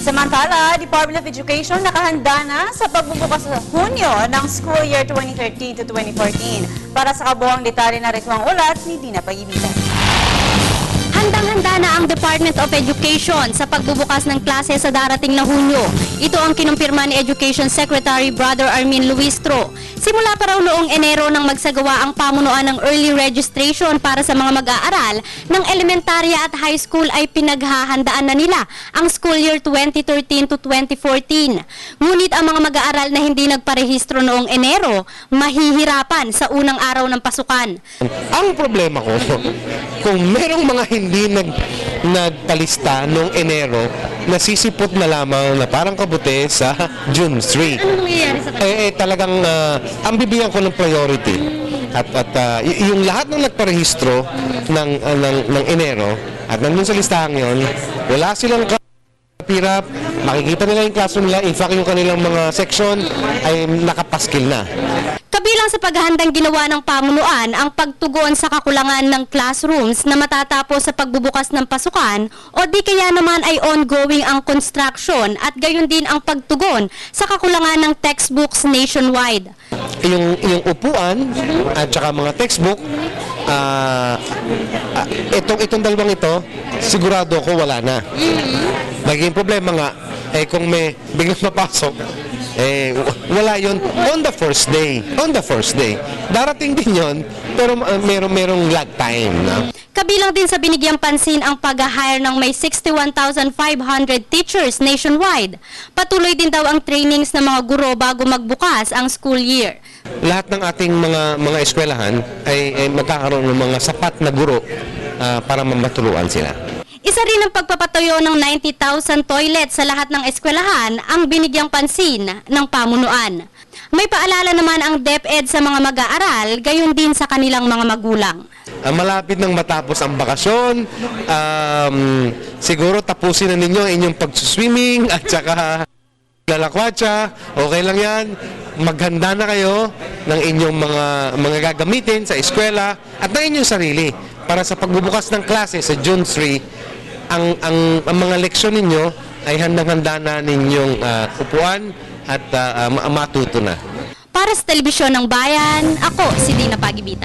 Samantala, Department of Education nakahanda na sa pagbubukas sa Hunyo ng school year 2013 to 2014. Para sa kabuuang detalye na rituang ulat ni Dina Pag-ibigan. Handang-handa na ang Department of Education sa pagbubukas ng klase sa darating na Hunyo. Ito ang kinumpirma ni Education Secretary Brother Armin Luistro. Simula pa raw noong Enero nang magsagawa ang pamunuan ng early registration para sa mga mag-aaral ng elementarya at high school ay pinaghahandaan na nila ang school year 2013 to 2014. Ngunit ang mga mag-aaral na hindi nagparehistro noong Enero, mahihirapan sa unang araw ng pasukan. Ang problema ko, kung merong mga hindi nagpalista noong Enero, nasisipot na lamang na parang kabuti sa June 3. Anong nangyayari sa kanila? Talagang ang bibigyan ko ng priority. At yung lahat ng nagparehistro ng Enero at nandun sa listahan yon, wala silang kapirap, makikita nila yung classroom nila, in fact yung kanilang mga section ay nakapaskil na. Kabilang sa paghahandang ginawa ng pamunuan ang pagtugon sa kakulangan ng classrooms na matatapos sa pagbubukas ng pasukan o di kaya naman ay ongoing ang construction at gayon din ang pagtugon sa kakulangan ng textbooks nationwide. Yung upuan at saka mga textbook, itong dalawang ito, sigurado ko wala na. Naging problema nga, kung may biglang mapasok, wala yon on the first day. Darating din yon, pero merong lag time. No? Kabilang din sa binigyang pansin ang pag-hire ng may 61,500 teachers nationwide. Patuloy din daw ang trainings ng mga guro bago magbukas ang school year. Lahat ng ating mga eskwelahan ay magkakaroon ng mga sapat na guro para matuluan sila. Isa rin ang pagpapatayo ng 90,000 toilets sa lahat ng eskwelahan ang binigyang pansin ng pamunuan. May paalala naman ang DepEd sa mga mag-aaral, gayon din sa kanilang mga magulang. Malapit nang matapos ang bakasyon, siguro tapusin na ninyo inyong pag-swimming at saka lalakwatsa, okay lang yan. Maghanda na kayo ng inyong mga gagamitin sa eskwela at ng inyong sarili para sa pagbubukas ng klase sa June 3. Ang mga leksyon ninyo ay handang-handa na ninyong upuan at matuto na. Para sa Telebisyon ng Bayan, ako si Dina Pag-ibigan.